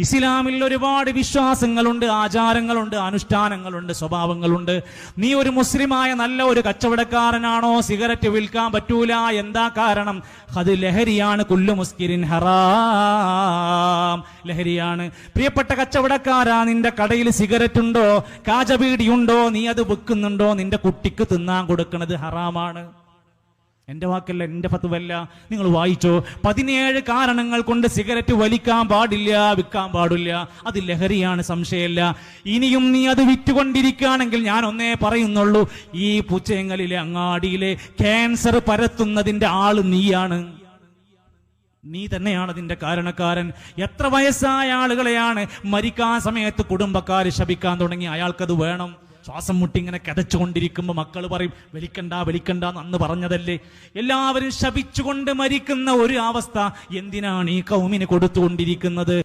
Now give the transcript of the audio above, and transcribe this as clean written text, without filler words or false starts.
ഇസ്ലാമിൽ ഒരുപാട് വിശ്വാസങ്ങളുണ്ട്, ആചാരങ്ങളുണ്ട്, അനുഷ്ഠാനങ്ങളുണ്ട്, സ്വഭാവങ്ങളുണ്ട്. നീ ഒരു മുസ്ലിമായ നല്ല ഒരു കച്ചവടക്കാരനാണോ? സിഗരറ്റ് വിൽക്കാൻ പറ്റൂല. എന്താ കാരണം? അത് ലഹരിയാണ്. കുല്ലു മുസ്കിരിൻ ഹറാം, ലഹരിയാണ്. പ്രിയപ്പെട്ട കച്ചവടക്കാരാ, നിന്റെ കടയിൽ സിഗരറ്റ് ഉണ്ടോ, കാജബീഡിയുണ്ടോ, നീ അത് വിൽക്കുന്നുണ്ടോ? നിന്റെ കുട്ടിക്ക് തിന്നാൻ കൊടുക്കുന്നത് ഹറാമാണ്. എന്റെ വാക്കല്ല, എന്റെ ഫത്വല്ല, നിങ്ങൾ വായിച്ചോ. 17 കാരണങ്ങൾ കൊണ്ട് സിഗരറ്റ് വലിക്കാൻ പാടില്ല, വിൽക്കാൻ പാടില്ല. അത് ലഹരിയാണ്, സംശയമില്ല. ഇനിയും നീ അത് വിറ്റുകൊണ്ടിരിക്കുകയാണെങ്കിൽ ഞാൻ ഒന്നേ പറയുന്നുള്ളൂ, ഈ പൂച്ചേങ്ങലിലെ അങ്ങാടിയിലെ ക്യാൻസർ പരത്തുന്നതിന്റെ ആള് നീയാണ്. നീ തന്നെയാണ് അതിന്റെ കാരണക്കാരൻ. എത്ര വയസ്സായ ആളുകളെയാണ് മരിക്കാൻ സമയത്ത് കുടുംബക്കാര് ശപിക്കാൻ തുടങ്ങി. അയാൾക്കത് വേണം. ശ്വാസം മുട്ടിങ്ങനെ കിതച്ചുകൊണ്ടിരിക്കുമ്പോൾ മക്കൾ പറയും, വലിക്കണ്ട വലിക്കണ്ട, അന്ന് പറഞ്ഞതല്ലേ. എല്ലാവരും ശപിച്ചുകൊണ്ട് മരിക്കുന്ന ഒരു അവസ്ഥ എന്തിനാണ് ഈ കൗമിന് കൊടുത്തുകൊണ്ടിരിക്കുന്നത്?